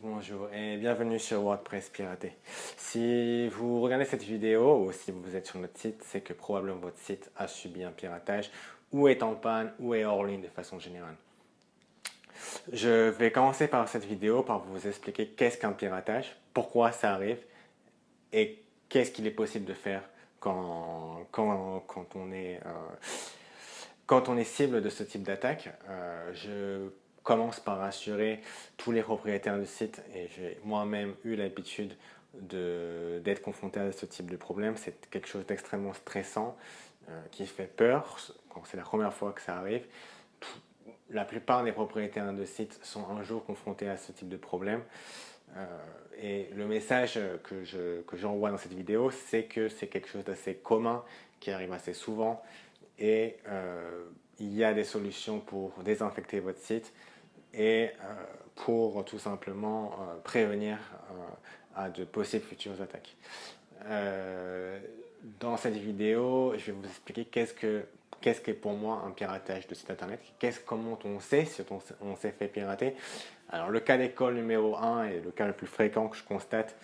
Bonjour et bienvenue sur WordPress Piraté. Si vous regardez cette vidéo ou si vous êtes sur notre site, c'est que probablement votre site a subi un piratage ou est en panne ou est hors ligne de façon générale. Je vais commencer par cette vidéo par vous expliquer qu'est-ce qu'un piratage, pourquoi ça arrive et qu'est-ce qu'il est possible de faire quand on est cible de ce type d'attaque. Je commence par rassurer tous les propriétaires de sites et j'ai moi-même eu l'habitude d'être confronté à ce type de problème. C'est quelque chose d'extrêmement stressant qui fait peur quand c'est la première fois que ça arrive. La plupart des propriétaires de sites sont un jour confrontés à ce type de problème. Et le message que j'envoie dans cette vidéo, c'est que c'est quelque chose d'assez commun qui arrive assez souvent et il y a des solutions pour désinfecter votre site et pour tout simplement prévenir à de possibles futures attaques. Dans cette vidéo, je vais vous expliquer qu'est-ce que pour moi un piratage de site internet, comment on sait si on s'est fait pirater. Alors le cas d'école numéro 1 et le cas le plus fréquent que je constate,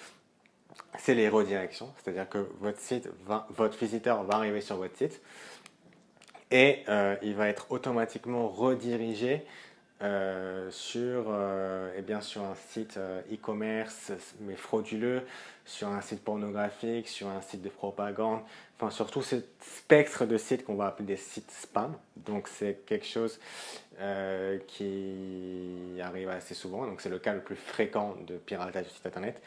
c'est les redirections, c'est-à-dire que votre visiteur va arriver sur votre site et il va être automatiquement redirigé sur un site e-commerce mais frauduleux, sur un site pornographique, sur un site de propagande, enfin sur tout ce spectre de sites qu'on va appeler des sites spam. Donc c'est quelque chose qui arrive assez souvent, donc c'est le cas le plus fréquent de piratage de site internet.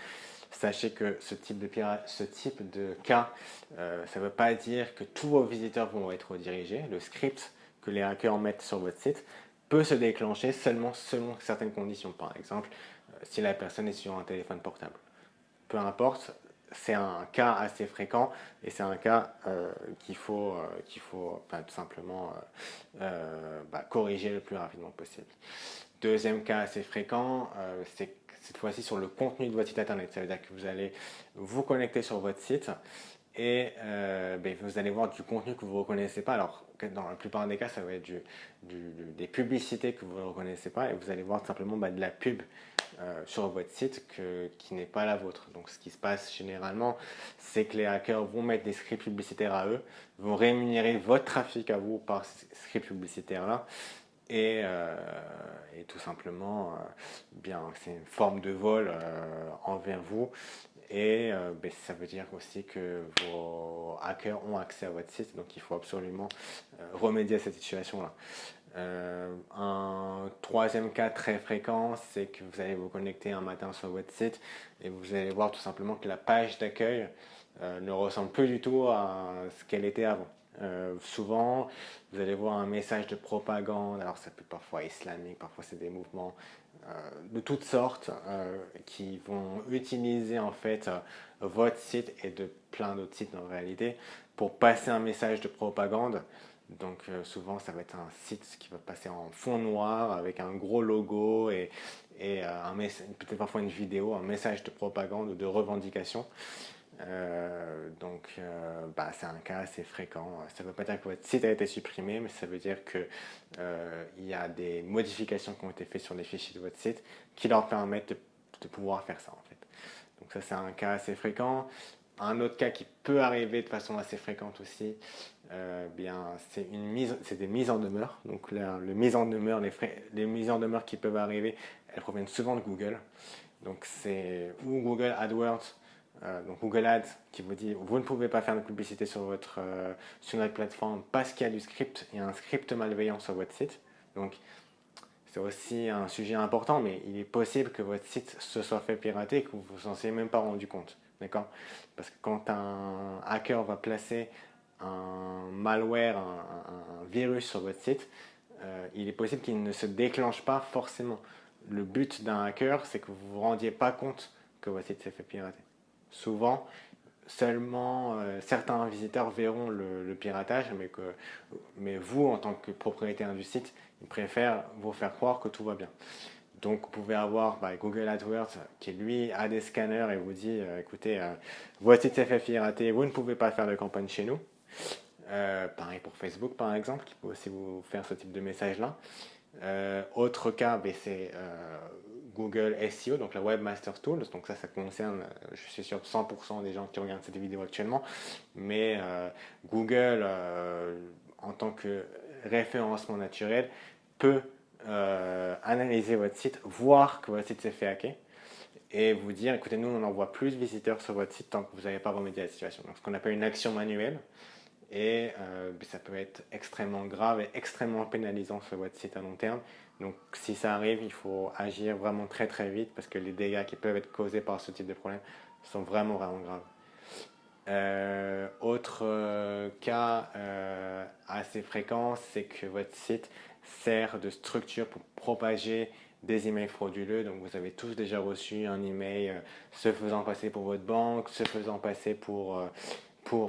Sachez que ce type de cas, ça ne veut pas dire que tous vos visiteurs vont être redirigés. Le script que les hackers mettent sur votre site peut se déclencher seulement selon certaines conditions. Par exemple, si la personne est sur un téléphone portable. Peu importe, c'est un cas assez fréquent et c'est un cas qu'il faut tout simplement corriger le plus rapidement possible. Deuxième cas assez fréquent, c'est cette fois-ci sur le contenu de votre site internet. Ça veut dire que vous allez vous connecter sur votre site et vous allez voir du contenu que vous ne reconnaissez pas. Alors, dans la plupart des cas, ça va être des publicités que vous ne reconnaissez pas et vous allez voir tout simplement de la pub sur votre site qui n'est pas la vôtre. Donc, ce qui se passe généralement, c'est que les hackers vont mettre des scripts publicitaires à eux, vont rémunérer votre trafic à vous par ces scripts publicitaires-là et tout simplement, c'est une forme de vol envers vous. Et ça veut dire aussi que vos hackers ont accès à votre site, donc il faut absolument remédier à cette situation-là. Un troisième cas très fréquent, c'est que vous allez vous connecter un matin sur votre site et vous allez voir tout simplement que la page d'accueil ne ressemble plus du tout à ce qu'elle était avant. Souvent, vous allez voir un message de propagande, alors ça peut parfois être islamique, parfois c'est des mouvements de toutes sortes qui vont utiliser en fait votre site et de plein d'autres sites en réalité pour passer un message de propagande. Donc souvent ça va être un site qui va passer en fond noir avec un gros logo et peut-être parfois une vidéo, un message de propagande ou de revendication. C'est un cas assez fréquent. Ça ne veut pas dire que votre site a été supprimé, mais ça veut dire que il y a des modifications qui ont été faites sur les fichiers de votre site qui leur permettent de pouvoir faire ça en fait. Donc ça c'est un cas assez fréquent. Un autre cas qui peut arriver de façon assez fréquente aussi, c'est des mises en demeure. Donc les mises en demeure, les mises en demeure qui peuvent arriver, elles proviennent souvent de Google. Donc c'est ou Google AdWords, donc Google Ads qui vous dit vous ne pouvez pas faire de publicité sur notre plateforme parce qu'il y a du script, il y a un script malveillant sur votre site. Donc c'est aussi un sujet important, mais il est possible que votre site se soit fait pirater et que vous vous en soyez même pas rendu compte. D'accord? Parce que quand un hacker va placer un malware, un virus sur votre site, il est possible qu'il ne se déclenche pas forcément. Le but d'un hacker, c'est que vous ne vous rendiez pas compte que votre site s'est fait pirater. Souvent, seulement certains visiteurs verront le piratage, mais vous, en tant que propriétaire du site, ils préfèrent vous faire croire que tout va bien. Donc, vous pouvez avoir Google AdWords qui, lui, a des scanners et vous dit écoutez, votre site s'est fait pirater, vous ne pouvez pas faire de campagne chez nous. Pareil pour Facebook, par exemple, qui peut aussi vous faire ce type de message-là. Autre cas, c'est Google SEO, donc la Webmaster Tools. Donc ça concerne, je suis sûr, 100% des gens qui regardent cette vidéo actuellement. Mais Google, en tant que référencement naturel, peut analyser votre site, voir que votre site s'est fait hacker et vous dire, écoutez, nous, on envoie plus de visiteurs sur votre site tant que vous n'avez pas remédié à la situation. Donc, ce qu'on appelle une action manuelle. Et ça peut être extrêmement grave et extrêmement pénalisant sur votre site à long terme. Donc, si ça arrive, il faut agir vraiment très très vite parce que les dégâts qui peuvent être causés par ce type de problème sont vraiment vraiment graves. Autre cas assez fréquent, c'est que votre site sert de structure pour propager des emails frauduleux. Donc vous avez tous déjà reçu un email se faisant passer pour votre banque, se faisant passer pour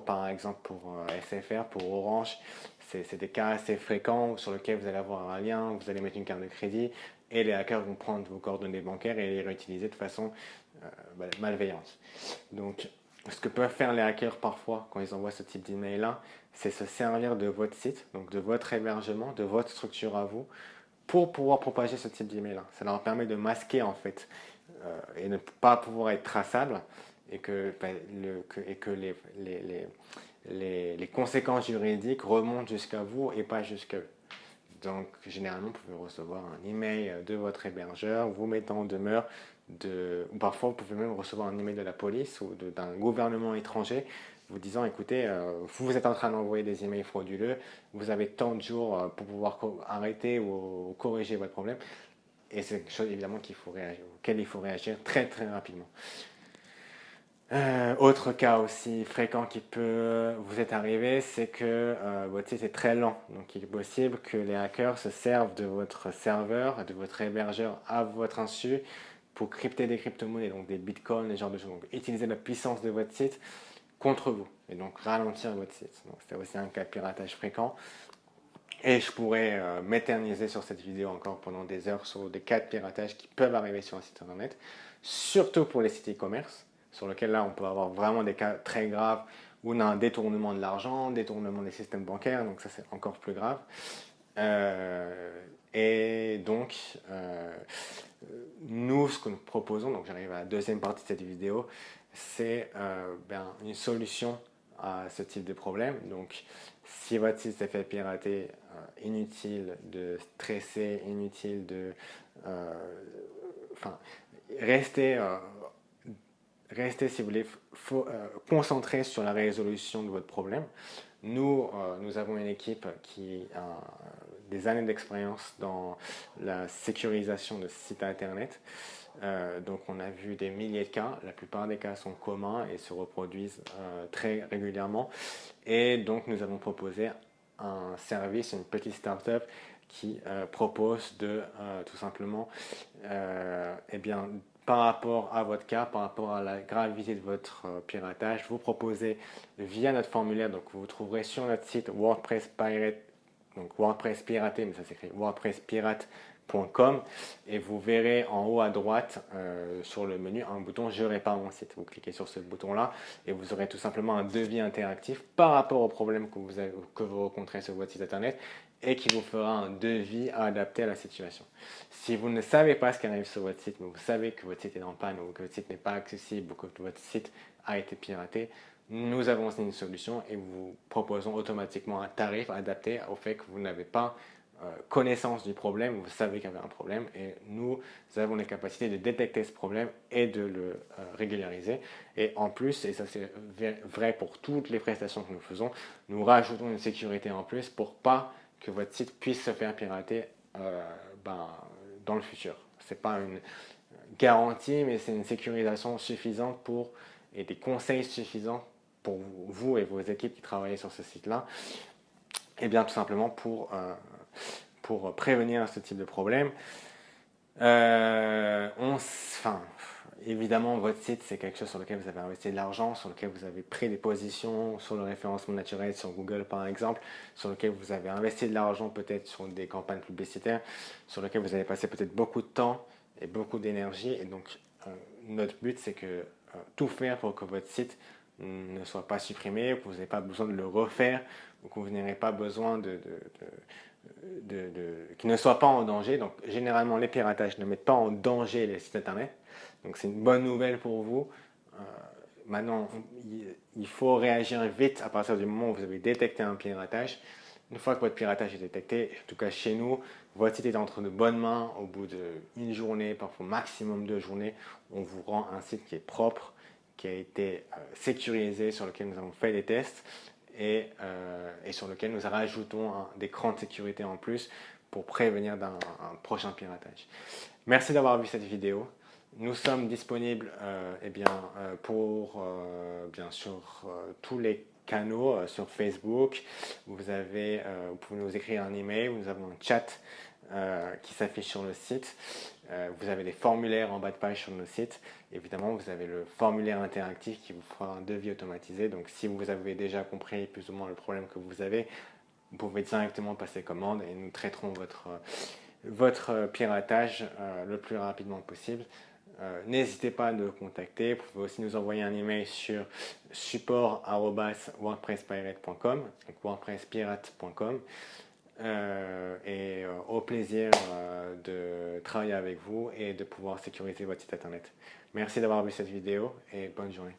par exemple pour SFR, pour Orange. C'est des cas assez fréquents sur lesquels vous allez avoir un lien, vous allez mettre une carte de crédit et les hackers vont prendre vos coordonnées bancaires et les réutiliser de façon malveillante. Donc ce que peuvent faire les hackers parfois quand ils envoient ce type d'email là, c'est se servir de votre site, donc de votre hébergement, de votre structure à vous, pour pouvoir propager ce type d'email là. Ça leur permet de masquer en fait et ne pas pouvoir être traçable et que les conséquences juridiques remontent jusqu'à vous et pas jusqu'à eux. Donc, généralement, vous pouvez recevoir un email de votre hébergeur, vous mettant en demeure ou parfois, vous pouvez même recevoir un email de la police ou d'un gouvernement étranger vous disant, écoutez, vous êtes en train d'envoyer des emails frauduleux, vous avez tant de jours pour pouvoir arrêter ou corriger votre problème. Et c'est quelque chose, évidemment, auquel il faut réagir très, très rapidement. Autre cas aussi fréquent qui peut vous être arrivé, c'est que votre site est très lent. Donc il est possible que les hackers se servent de votre serveur, de votre hébergeur à votre insu pour crypter des crypto-monnaies, donc des bitcoins, des genres de choses. Donc utiliser la puissance de votre site contre vous et donc ralentir votre site. Donc c'est aussi un cas de piratage fréquent. Et je pourrais m'éterniser sur cette vidéo encore pendant des heures sur des cas de piratage qui peuvent arriver sur un site internet, surtout pour les sites e-commerce, sur lesquels là on peut avoir vraiment des cas très graves où on a un détournement de l'argent, détournement des systèmes bancaires, donc ça c'est encore plus grave. Et donc, nous, ce que nous proposons, donc j'arrive à la deuxième partie de cette vidéo, c'est une solution à ce type de problème. Donc, si votre site s'est fait pirater, inutile de stresser, inutile de rester, si vous voulez, concentré sur la résolution de votre problème. Nous avons une équipe qui a des années d'expérience dans la sécurisation de sites internet. Donc on a vu des milliers de cas, la plupart des cas sont communs et se reproduisent très régulièrement. Et donc nous avons proposé un service, une petite start-up qui propose de tout simplement par rapport à votre cas, par rapport à la gravité de votre piratage, vous proposez via notre formulaire, donc vous trouverez sur notre site WordPress Pirate, donc WordPress piraté, mais ça s'écrit WordPressPirate.com, et vous verrez en haut à droite sur le menu un bouton Je répare mon site. Vous cliquez sur ce bouton-là et vous aurez tout simplement un devis interactif par rapport au problème que vous rencontrez sur votre site internet et qui vous fera un devis adapté à la situation. Si vous ne savez pas ce qui arrive sur votre site, mais vous savez que votre site est en panne ou que votre site n'est pas accessible ou que votre site a été piraté, nous avons une solution et vous proposons automatiquement un tarif adapté au fait que vous n'avez pas connaissance du problème, vous savez qu'il y avait un problème et nous avons la capacité de détecter ce problème et de le régulariser. Et en plus, et ça c'est vrai pour toutes les prestations que nous faisons, nous rajoutons une sécurité en plus pour pas que votre site puisse se faire pirater dans le futur. Ce n'est pas une garantie, mais c'est une sécurisation suffisante et des conseils suffisants pour vous et vos équipes qui travaillent sur ce site-là, et bien tout simplement pour prévenir ce type de problème. Évidemment, votre site, c'est quelque chose sur lequel vous avez investi de l'argent, sur lequel vous avez pris des positions sur le référencement naturel sur Google par exemple, sur lequel vous avez investi de l'argent peut-être sur des campagnes publicitaires, sur lequel vous avez passé peut-être beaucoup de temps et beaucoup d'énergie. Et donc, notre but, c'est que tout faire pour que votre site ne soit pas supprimé, que vous n'ayez pas besoin de le refaire, ou que vous n'ayez pas besoin qui ne soient pas en danger. Donc généralement les piratages ne mettent pas en danger les sites internet. Donc c'est une bonne nouvelle pour vous. Maintenant, il faut réagir vite à partir du moment où vous avez détecté un piratage. Une fois que votre piratage est détecté, en tout cas chez nous, votre site est entre de bonnes mains. Au bout d'une journée, parfois maximum 2 journées, on vous rend un site qui est propre, qui a été sécurisé, sur lequel nous avons fait des tests et sur lequel nous rajoutons des crans de sécurité en plus pour prévenir d'un prochain piratage. Merci d'avoir vu cette vidéo. Nous sommes disponibles pour bien sûr tous les canaux sur Facebook. Vous pouvez nous écrire un email. Nous avons un chat qui s'affiche sur le site. Vous avez des formulaires en bas de page sur nos sites. Évidemment, vous avez le formulaire interactif qui vous fera un devis automatisé. Donc, si vous avez déjà compris plus ou moins le problème que vous avez, vous pouvez directement passer commande et nous traiterons votre piratage le plus rapidement possible. N'hésitez pas à nous contacter. Vous pouvez aussi nous envoyer un email sur support@wordpresspirate.com, donc wordpresspirate.com. Au plaisir de travailler avec vous et de pouvoir sécuriser votre site internet. Merci d'avoir vu cette vidéo et bonne journée.